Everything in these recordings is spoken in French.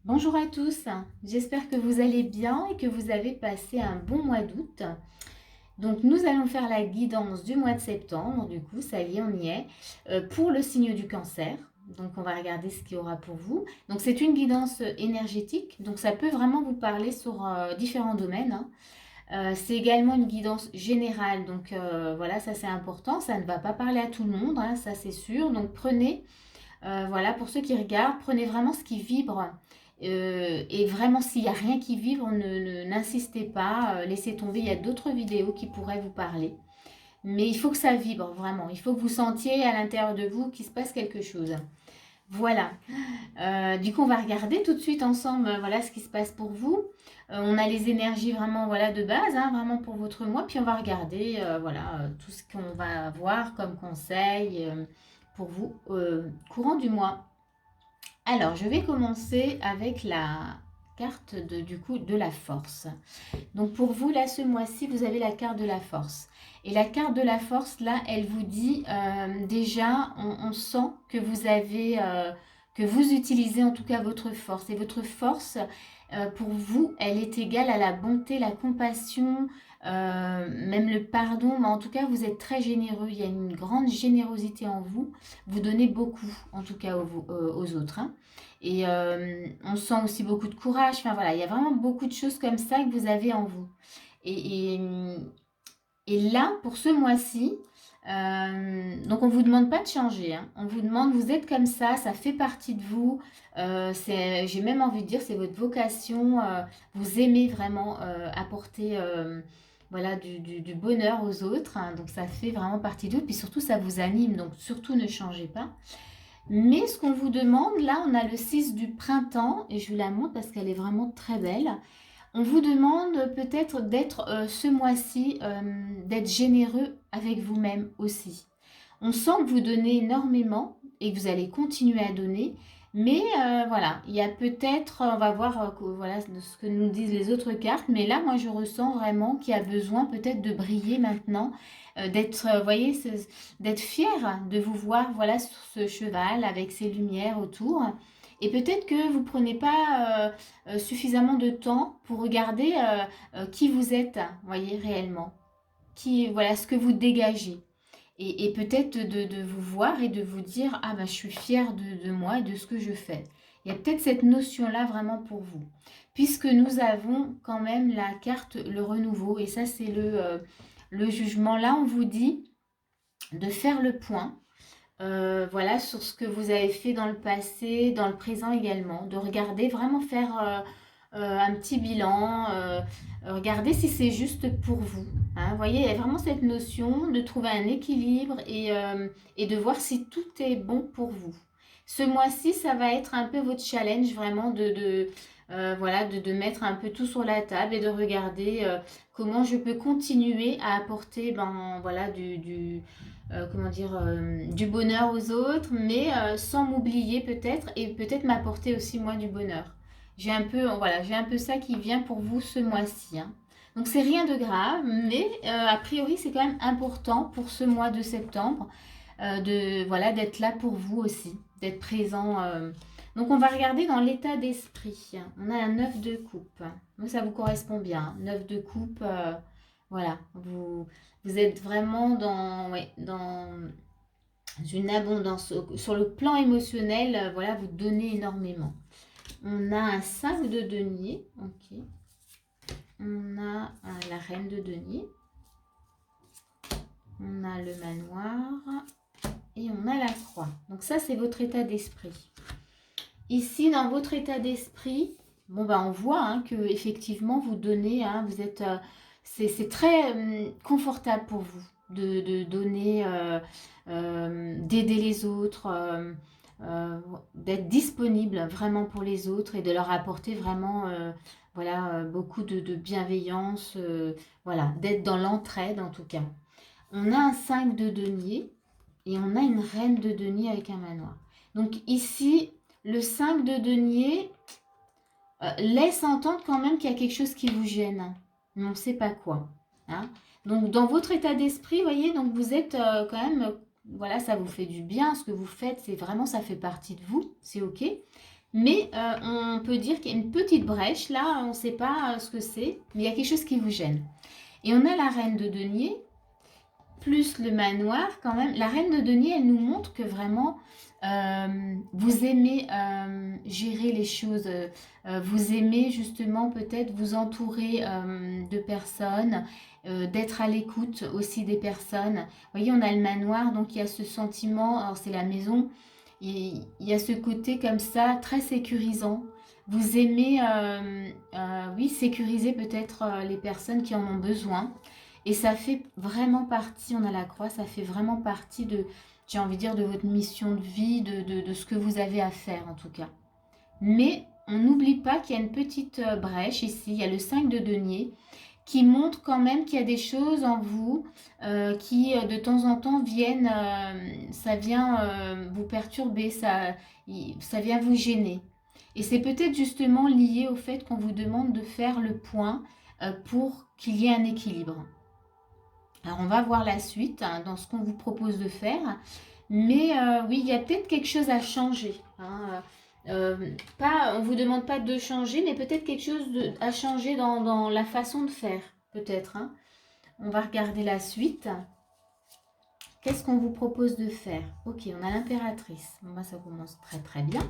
Bonjour à tous, j'espère que vous allez bien et que vous avez passé un bon mois d'août. Donc nous allons faire la guidance du mois de septembre, du coup ça y est, on y est, pour le signe du cancer. Donc on va regarder ce qu'il y aura pour vous. Donc c'est une guidance énergétique, donc ça peut vraiment vous parler sur différents domaines, hein. C'est également une guidance générale, donc voilà, ça c'est important, ça ne va pas parler à tout le monde, hein, ça c'est sûr. Donc prenez voilà, pour ceux qui regardent, prenez vraiment ce qui vibre. Et vraiment, s'il n'y a rien qui vibre, n'insistez pas, laissez tomber. Il y a d'autres vidéos qui pourraient vous parler. Mais il faut que ça vibre, vraiment. Il faut que vous sentiez à l'intérieur de vous qu'il se passe quelque chose. Voilà. Du coup, on va regarder tout de suite ensemble voilà, ce qui se passe pour vous. On a les énergies vraiment voilà, de base, hein, vraiment pour votre mois. Puis on va regarder voilà, tout ce qu'on va avoir comme conseil pour vous courant du mois. Alors, je vais commencer avec la carte du coup de la force. Donc pour vous, là, ce mois-ci, vous avez la carte de la force. Et la carte de la force, là, elle vous dit déjà, on sent que vous avez, que vous utilisez en tout cas votre force. Et votre force, pour vous, elle est égale à la bonté, la compassion, même le pardon. Mais en tout cas, vous êtes très généreux. Il y a une grande générosité en vous. Vous donnez beaucoup, en tout cas aux autres, hein. Et on sent aussi beaucoup de courage. Enfin voilà, il y a vraiment beaucoup de choses comme ça que vous avez en vous. Et, et, et là, pour ce mois-ci, donc on ne vous demande pas de changer, hein. On vous demande, vous êtes comme ça fait partie de vous. J'ai même envie de dire, c'est votre vocation. Vous aimez vraiment apporter voilà, du bonheur aux autres, hein. Donc ça fait vraiment partie de vous. Puis surtout, ça vous anime. Donc surtout, ne changez pas. Mais ce qu'on vous demande, là, on a le 6 du printemps, et je vous la montre parce qu'elle est vraiment très belle. On vous demande peut-être d'être ce mois-ci, d'être généreux avec vous-même aussi. On sent que vous donnez énormément et que vous allez continuer à donner. Mais voilà, il y a peut-être, on va voir voilà, de ce que nous disent les autres cartes. Mais là, moi, je ressens vraiment qu'il y a besoin peut-être de briller maintenant, d'être, voyez, d'être fier de vous voir voilà, sur ce cheval avec ses lumières autour. Et peut-être que vous ne prenez pas suffisamment de temps pour regarder qui vous êtes, voyez, réellement. Qui, voilà, ce que vous dégagez. Et peut-être de vous voir et de vous dire, ah ben je suis fière de moi et de ce que je fais. Il y a peut-être cette notion-là vraiment pour vous. Puisque nous avons quand même la carte, le renouveau, et ça c'est le jugement. Là, on vous dit de faire le point voilà, sur ce que vous avez fait dans le passé, dans le présent également, de regarder, vraiment faire un petit bilan, regarder si c'est juste pour vous, hein. Vous voyez, il y a vraiment cette notion de trouver un équilibre et de voir si tout est bon pour vous. Ce mois-ci, ça va être un peu votre challenge vraiment voilà, de mettre un peu tout sur la table et de regarder comment je peux continuer à apporter ben, voilà, comment dire, du bonheur aux autres, mais sans m'oublier peut-être et peut-être m'apporter aussi moi du bonheur. J'ai un peu, voilà, j'ai un peu ça qui vient pour vous ce mois-ci, hein. Donc c'est rien de grave, mais a priori c'est quand même important pour ce mois de septembre de voilà d'être là pour vous aussi, d'être présent. Donc on va regarder dans l'état d'esprit. On a un 9 de coupe. Donc ça vous correspond bien. 9 de coupe, voilà, vous êtes vraiment dans, ouais, dans une abondance. Sur le plan émotionnel, voilà, vous donnez énormément. On a un 5 de denier, ok. On a la reine de denier. On a le manoir. Et on a la croix. Donc ça, c'est votre état d'esprit. Ici, dans votre état d'esprit, bon, ben, on voit hein, que effectivement vous donnez, hein, vous êtes, c'est très confortable pour vous de donner, d'aider les autres, d'être disponible vraiment pour les autres et de leur apporter vraiment voilà, beaucoup de bienveillance, voilà, d'être dans l'entraide en tout cas. On a un 5 de denier et on a une reine de denier avec un manoir. Donc ici, le 5 de denier laisse entendre quand même qu'il y a quelque chose qui vous gêne. Mais on ne sait pas quoi, hein. Donc dans votre état d'esprit, vous voyez, donc vous êtes quand même, voilà, ça vous fait du bien. Ce que vous faites, c'est vraiment, ça fait partie de vous, c'est ok. Mais on peut dire qu'il y a une petite brèche. Là, on ne sait pas ce que c'est, mais il y a quelque chose qui vous gêne. Et on a la reine de denier, plus le manoir quand même. La reine de denier, elle nous montre que vraiment, vous aimez gérer les choses. Vous aimez justement peut-être vous entourer de personnes, d'être à l'écoute aussi des personnes. Vous voyez, on a le manoir, donc il y a ce sentiment, alors c'est la maison, il y a ce côté comme ça, très sécurisant. Vous aimez, oui, sécuriser peut-être les personnes qui en ont besoin. Et ça fait vraiment partie, on a la croix, ça fait vraiment partie de, j'ai envie de dire, de votre mission de vie, de ce que vous avez à faire en tout cas. Mais on n'oublie pas qu'il y a une petite brèche ici, il y a le 5 de denier, qui montre quand même qu'il y a des choses en vous qui de temps en temps viennent, ça vient vous perturber, ça vient vous gêner. Et c'est peut-être justement lié au fait qu'on vous demande de faire le point pour qu'il y ait un équilibre. Alors on va voir la suite hein, dans ce qu'on vous propose de faire. Mais oui, il y a peut-être quelque chose à changer. Hein. Pas, on ne vous demande pas de changer, mais peut-être quelque chose à changer dans la façon de faire. Peut-être. Hein. On va regarder la suite. Qu'est-ce qu'on vous propose de faire? Ok, on a l'impératrice. Bon, bah, ça commence très très bien.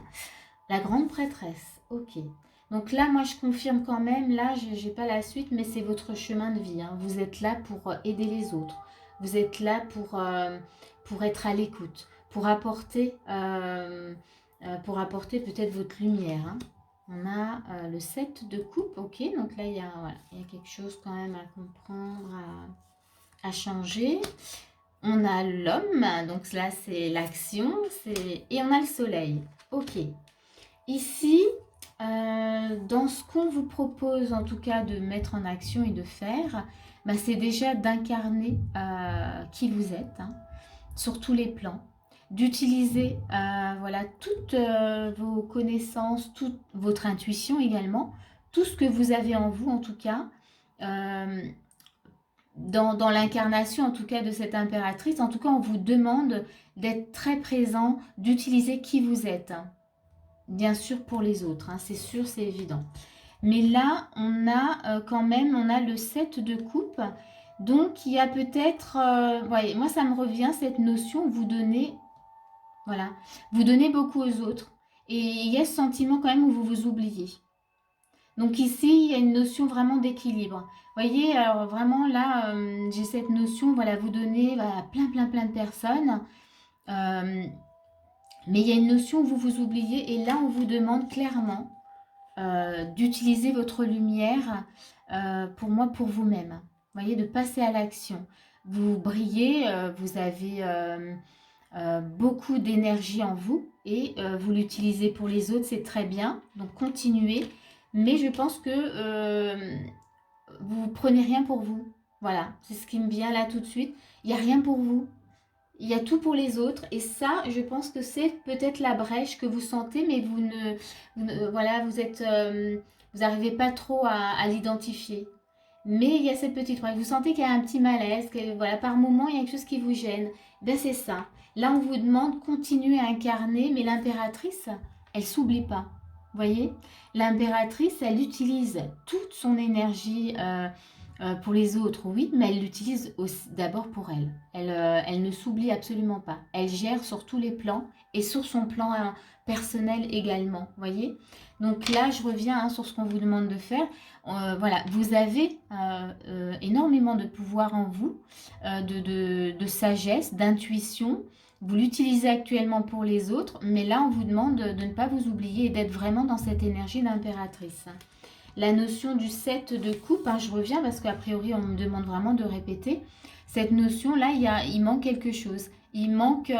La grande prêtresse. Ok. Donc là, moi, je confirme quand même, là, je n'ai pas la suite, mais c'est votre chemin de vie. Hein. Vous êtes là pour aider les autres. Vous êtes là pour être à l'écoute, pour apporter peut-être votre lumière. Hein. On a le 7 de coupe, ok. Donc là, voilà, il y a quelque chose quand même à comprendre, à changer. On a l'homme, donc là, c'est l'action, et on a le soleil. Ok. Ici, dans ce qu'on vous propose en tout cas de mettre en action et de faire, bah, c'est déjà d'incarner qui vous êtes hein, sur tous les plans, d'utiliser voilà, toutes vos connaissances, toute votre intuition également, tout ce que vous avez en vous en tout cas, dans l'incarnation en tout cas de cette impératrice. En tout cas, on vous demande d'être très présent, d'utiliser qui vous êtes. Bien sûr pour les autres, hein, c'est sûr, c'est évident. Mais là, on a quand même, on a le 7 de coupe. Donc, il y a peut-être, voyez, moi ça me revient cette notion, vous donnez, voilà, vous donnez beaucoup aux autres. Et il y a ce sentiment quand même où vous vous oubliez. Donc ici, il y a une notion vraiment d'équilibre. Voyez, alors vraiment là, j'ai cette notion, voilà, vous donnez à plein de personnes. Mais il y a une notion où vous vous oubliez et là, on vous demande clairement d'utiliser votre lumière pour moi, pour vous-même. Vous voyez, de passer à l'action. Vous brillez, vous avez beaucoup d'énergie en vous et vous l'utilisez pour les autres, c'est très bien. Donc, continuez. Mais je pense que vous ne prenez rien pour vous. Voilà, c'est ce qui me vient là tout de suite. Il n'y a rien pour vous. Il y a tout pour les autres et ça, je pense que c'est peut-être la brèche que vous sentez, mais voilà, vous n'arrivez pas trop à l'identifier. Mais il y a cette petite brèche. Vous sentez qu'il y a un petit malaise, que voilà, par moment il y a quelque chose qui vous gêne. Ben c'est ça. Là, on vous demande continuer à incarner, mais l'impératrice, elle s'oublie pas. Vous voyez, l'impératrice, elle utilise toute son énergie. Pour les autres, oui, mais elle l'utilise d'abord pour elle. Elle ne s'oublie absolument pas. Elle gère sur tous les plans et sur son plan personnel également, voyez. Donc là, je reviens hein, sur ce qu'on vous demande de faire. Voilà, vous avez énormément de pouvoir en vous, de sagesse, d'intuition. Vous l'utilisez actuellement pour les autres, mais là, on vous demande de ne pas vous oublier et d'être vraiment dans cette énergie d'impératrice. La notion du 7 de coupe, hein, je reviens parce qu'a priori on me demande vraiment de répéter. Cette notion-là, il manque quelque chose. Il manque,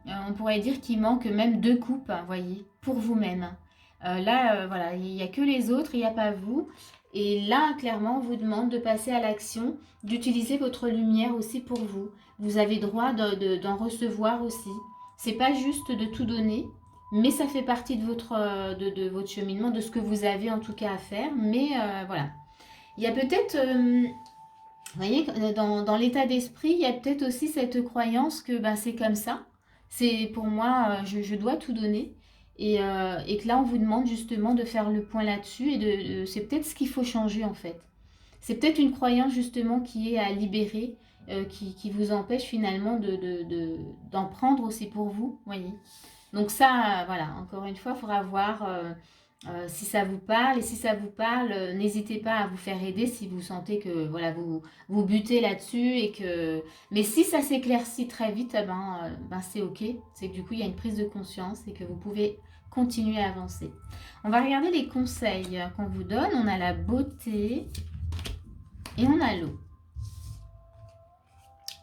on pourrait dire qu'il manque même 2 coupes, hein, voyez, pour vous-même. Là, voilà, il n'y a que les autres, il n'y a pas vous. Et là, clairement, on vous demande de passer à l'action, d'utiliser votre lumière aussi pour vous. Vous avez droit d'en recevoir aussi. C'est pas juste de tout donner, mais ça fait partie de votre cheminement, de ce que vous avez en tout cas à faire. Mais voilà. Il y a peut-être, vous voyez, dans l'état d'esprit, il y a peut-être aussi cette croyance que ben, c'est comme ça. C'est pour moi, je dois tout donner. et que là, on vous demande justement de faire le point là-dessus et c'est peut-être ce qu'il faut changer en fait. C'est peut-être une croyance justement qui est à libérer, qui vous empêche finalement d'en prendre aussi pour vous, voyez. Donc ça, voilà, encore une fois, il faudra voir si ça vous parle. Et si ça vous parle, n'hésitez pas à vous faire aider si vous sentez que voilà, vous butez là-dessus. Mais si ça s'éclaircit très vite, ben c'est ok. C'est que du coup, il y a une prise de conscience et que vous pouvez continuer à avancer. On va regarder les conseils qu'on vous donne. On a la beauté et on a l'eau.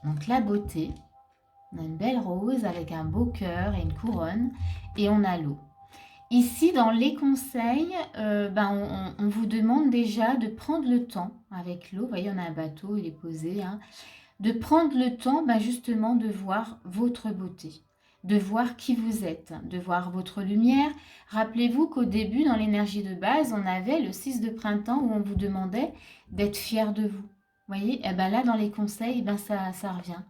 Donc la beauté, on a une belle rose avec un beau cœur et une couronne, et on a l'eau. Ici, dans les conseils, on vous demande déjà de prendre le temps avec l'eau. Vous voyez, on a un bateau, il est posé. Hein, de prendre le temps justement de voir votre beauté, de voir qui vous êtes, de voir votre lumière. Rappelez-vous qu'au début, dans l'énergie de base, on avait le 6 de printemps où on vous demandait d'être fier de vous. Vous voyez, et là, dans les conseils, ça revient.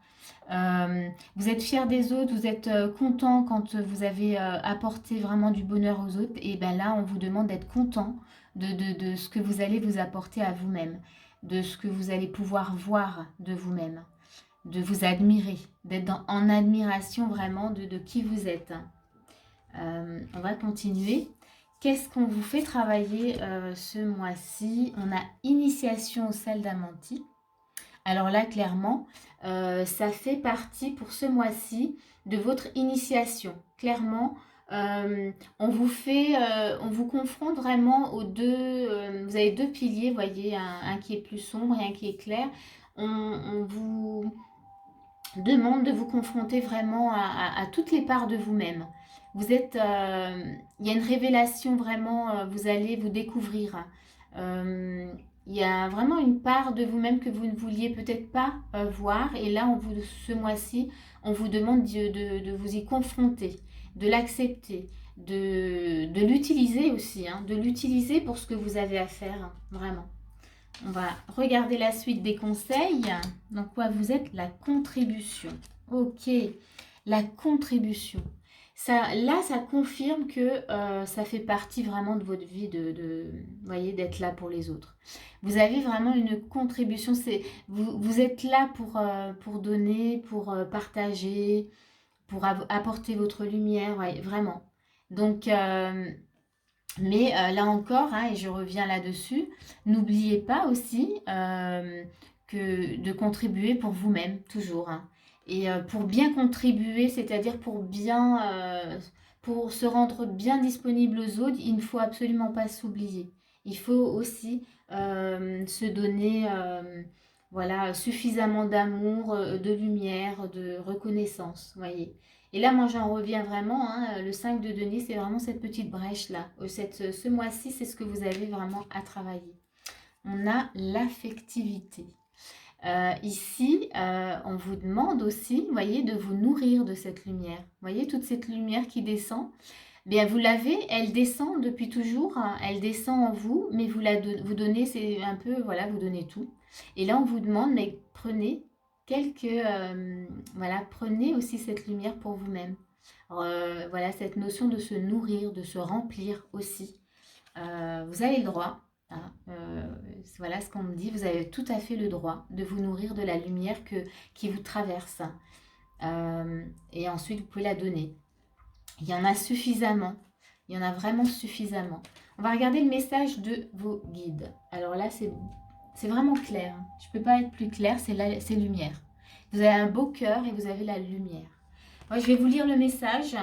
Vous êtes fier des autres, vous êtes content quand vous avez apporté vraiment du bonheur aux autres, et là on vous demande d'être content de ce que vous allez vous apporter à vous-même, de ce que vous allez pouvoir voir de vous-même, de vous admirer, d'être en admiration vraiment de qui vous êtes. On va continuer. Qu'est-ce qu'on vous fait travailler ce mois-ci? On a initiation au sel d'Amanti. Alors là, clairement, ça fait partie pour ce mois-ci de votre initiation. Clairement, on vous confronte vraiment aux deux. Vous avez deux piliers, vous voyez, un qui est plus sombre et un qui est clair. On vous demande de vous confronter vraiment à toutes les parts de vous-même. Vous êtes, il y a une révélation vraiment, vous allez vous découvrir. Il y a vraiment une part de vous-même que vous ne vouliez peut-être pas voir. Et là, ce mois-ci, on vous demande de vous y confronter, de l'accepter, de l'utiliser aussi, hein, de l'utiliser pour ce que vous avez à faire, vraiment. On va regarder la suite des conseils. Donc, quoi vous êtes? La contribution. Ok, la contribution. Là, ça confirme que ça fait partie vraiment de votre vie, voyez, d'être là pour les autres. Vous avez vraiment une contribution. Vous êtes là pour donner, pour partager, pour apporter votre lumière, ouais, vraiment. Donc, mais là encore, hein, et je reviens là-dessus, n'oubliez pas aussi que de contribuer pour vous-même, toujours. Hein. Et pour bien contribuer, c'est-à-dire pour se rendre bien disponible aux autres, il ne faut absolument pas s'oublier. Il faut aussi se donner voilà, suffisamment d'amour, de lumière, de reconnaissance, voyez. Et là, moi, j'en reviens vraiment, hein, le 5 de denier, c'est vraiment cette petite brèche-là. Ce mois-ci, c'est ce que vous avez vraiment à travailler. On a l'affectivité. Ici, on vous demande aussi, vous voyez, de vous nourrir de cette lumière. Vous voyez, toute cette lumière qui descend, bien, vous l'avez, elle descend depuis toujours, hein, elle descend en vous, mais vous donnez, c'est un peu, voilà, vous donnez tout. Et là, on vous demande, mais prenez voilà, prenez aussi cette lumière pour vous-même. Voilà, cette notion de se nourrir, de se remplir aussi. Vous avez le droit, hein, voilà ce qu'on me dit, vous avez tout à fait le droit de vous nourrir de la lumière qui vous traverse. Et ensuite, vous pouvez la donner. Il y en a suffisamment. Il y en a vraiment suffisamment. On va regarder le message de vos guides. Alors là, c'est vraiment clair. Je ne peux pas être plus clair, c'est lumière. Vous avez un beau cœur et vous avez la lumière. Moi, je vais vous lire le message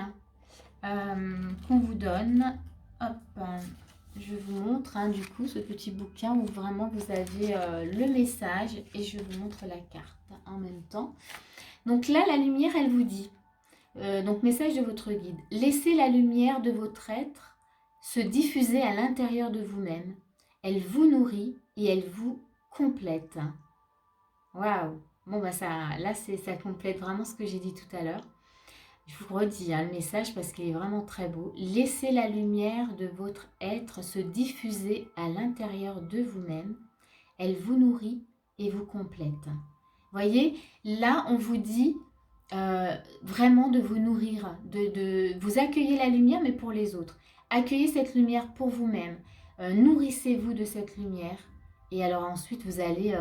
qu'on vous donne. Hop, je vous montre hein, du coup ce petit bouquin où vraiment vous avez le message et je vous montre la carte en même temps. Donc là, la lumière, elle vous dit, donc message de votre guide, laissez la lumière de votre être se diffuser à l'intérieur de vous-même. Elle vous nourrit et elle vous complète. Waouh! Bon, là, ça complète vraiment ce que j'ai dit tout à l'heure. Je vous redis hein, le message parce qu'il est vraiment très beau. Laissez la lumière de votre être se diffuser à l'intérieur de vous-même. Elle vous nourrit et vous complète. Voyez, là, on vous dit, vraiment de vous nourrir, vous accueillez la lumière, mais pour les autres. Accueillez cette lumière pour vous-même. Nourrissez-vous de cette lumière. Et alors ensuite, vous allez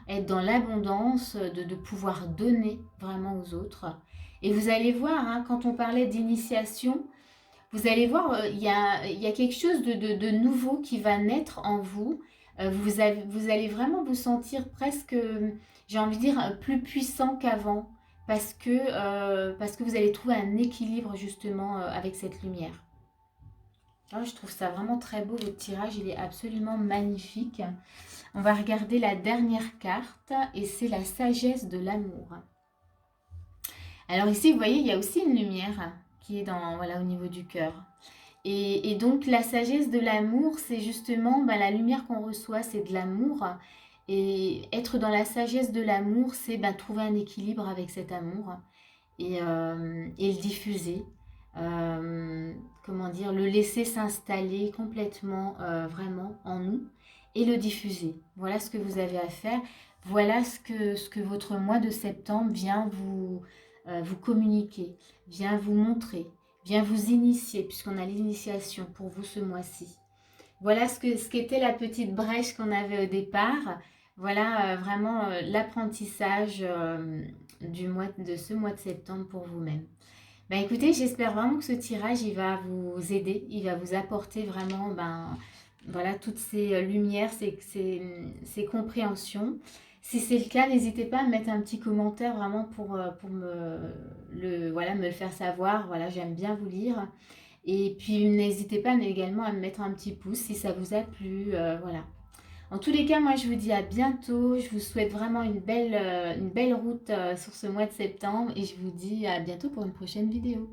être dans l'abondance de pouvoir donner vraiment aux autres. Et vous allez voir, hein, quand on parlait d'initiation, vous allez voir, il y a quelque chose de nouveau qui va naître en vous. Vous allez vraiment vous sentir presque, j'ai envie de dire, plus puissant qu'avant. Parce que vous allez trouver un équilibre justement avec cette lumière. Ah, je trouve ça vraiment très beau, votre tirage, il est absolument magnifique. On va regarder la dernière carte et c'est la sagesse de l'amour. Alors ici, vous voyez, il y a aussi une lumière qui est voilà, au niveau du cœur. Et donc la sagesse de l'amour, c'est justement la lumière qu'on reçoit, c'est de l'amour. Et être dans la sagesse de l'amour, c'est trouver un équilibre avec cet amour et le diffuser. Comment dire, le laisser s'installer complètement vraiment en nous et le diffuser. Voilà ce que vous avez à faire. Voilà ce que votre mois de septembre vient vous communiquer, vient vous montrer, vient vous initier, puisqu'on a l'initiation pour vous ce mois-ci. Voilà ce qu'était la petite brèche qu'on avait au départ. Voilà vraiment l'apprentissage de ce mois de septembre pour vous-même. Écoutez, j'espère vraiment que ce tirage, il va vous aider, il va vous apporter vraiment voilà, toutes ces lumières, ces compréhensions. Si c'est le cas, n'hésitez pas à mettre un petit commentaire vraiment pour voilà, me le faire savoir. Voilà, j'aime bien vous lire. Et puis, n'hésitez pas également à me mettre un petit pouce si ça vous a plu. Voilà. En tous les cas, moi, je vous dis à bientôt. Je vous souhaite vraiment une belle route sur ce mois de septembre. Et je vous dis à bientôt pour une prochaine vidéo.